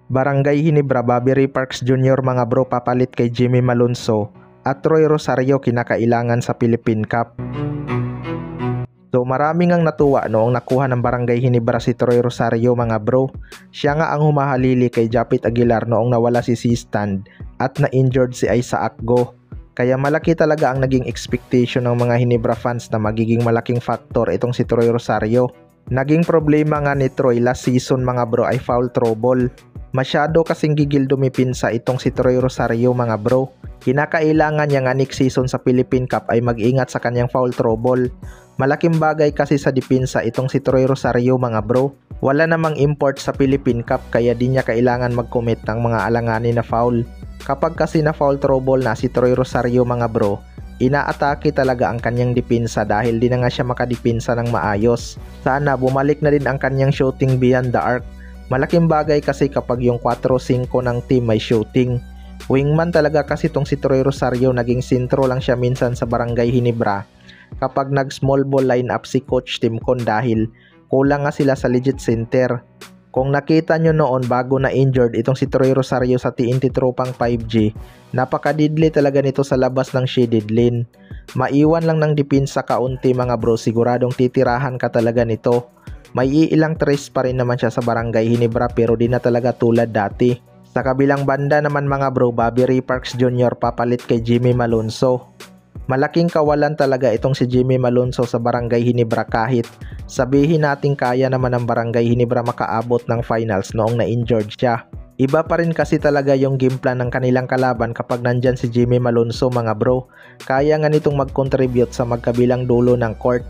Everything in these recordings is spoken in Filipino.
Barangay Ginebra, Bobby Ray Parks Jr. mga bro papalit kay Jimmy Malonzo at Troy Rosario kinakailangan sa Philippine Cup. So maraming ang natuwa noong nakuha ng Barangay Ginebra si Troy Rosario mga bro. Siya nga ang humahalili kay Japit Aguilar noong nawala si C-Stand at na-injured si Isaac Go. Kaya malaki talaga ang naging expectation ng mga Ginebra fans na magiging malaking factor itong si Troy Rosario. Naging problema nga ni Troy last season mga bro ay foul trouble. Masyado kasing gigil dumipinsa itong si Troy Rosario mga bro. Kinakailangan niya nga next season sa Philippine Cup ay mag-ingat sa kanyang foul trouble. Malaking bagay kasi sa dipinsa itong si Troy Rosario mga bro. Wala namang import sa Philippine Cup kaya di niya kailangan mag-commit ng mga alanganin na foul. Kapag kasi na foul trouble na si Troy Rosario mga bro, inaatake talaga ang kanyang dipinsa dahil di na nga siya makadipinsa ng maayos. Sana bumalik na din ang kanyang shooting beyond the arc. Malaking bagay kasi kapag yung 4-5 ng team may shooting. Wingman talaga kasi tong si Troy Rosario, naging sentro lang siya minsan sa Barangay Ginebra kapag nag small ball lineup si Coach Tim Con dahil kulang nga sila sa legit center. Kung nakita nyo noon bago na injured itong si Troy Rosario sa TNT Tropang 5G, napaka-deadly talaga nito sa labas ng shaded lane. Maiwan lang ng dipinsa kaunti mga bro, siguradong titirahan ka talaga nito. May iilang trace pa rin naman siya sa Barangay Ginebra pero di na talaga tulad dati. Sa kabilang banda naman mga bro, Bobby Ray Parks Jr. papalit kay Jimmy Malonzo. Malaking kawalan talaga itong si Jimmy Malonzo sa Barangay Ginebra kahit sabihin natin kaya naman ng Barangay Ginebra makaabot ng finals noong na-injured siya. Iba pa rin kasi talaga yung game plan ng kanilang kalaban kapag nandyan si Jimmy Malonzo mga bro. Kaya nga nitong mag-contribute sa magkabilang dulo ng court.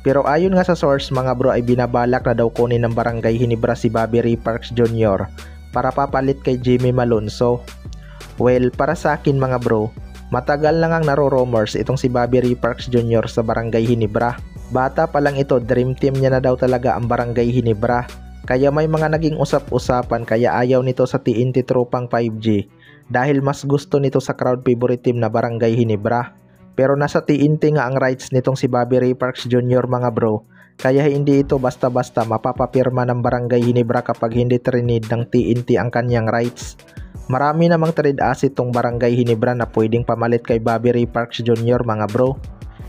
Pero ayon nga sa source mga bro ay binabalak na daw kunin ng Barangay Ginebra si Bobby Ray Parks Jr. para papalit kay Jimmy Malonzo. Well, para sa akin mga bro, matagal lang ang naro-rumors itong si Bobby Ray Parks Jr. sa Barangay Ginebra. Bata pa lang ito, dream team niya na daw talaga ang Barangay Ginebra. Kaya may mga naging usap-usapan kaya ayaw nito sa TNT Tropang 5G dahil mas gusto nito sa crowd favorite team na Barangay Ginebra. Pero nasa TNT nga ang rights nitong si Bobby Ray Parks Jr. mga bro, kaya hindi ito basta-basta mapapapirma ng Barangay Ginebra kapag hindi trinid ng TNT ang kanyang rights. Marami namang trade asset tong Barangay Ginebra na pwedeng pamalit kay Bobby Ray Parks Jr. mga bro.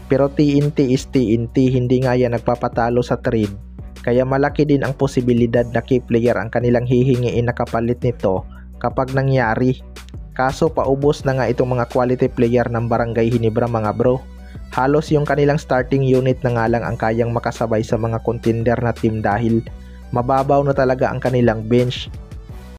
Pero TNT is TNT, hindi nga yan nagpapatalo sa trade. Kaya malaki din ang posibilidad na key player ang kanilang hihingiin na kapalit nito kapag nangyari. Kaso paubos na nga itong mga quality player ng Barangay Ginebra mga bro. Halos yung kanilang starting unit na nga lang ang kayang makasabay sa mga contender na team dahil mababaw na talaga ang kanilang bench.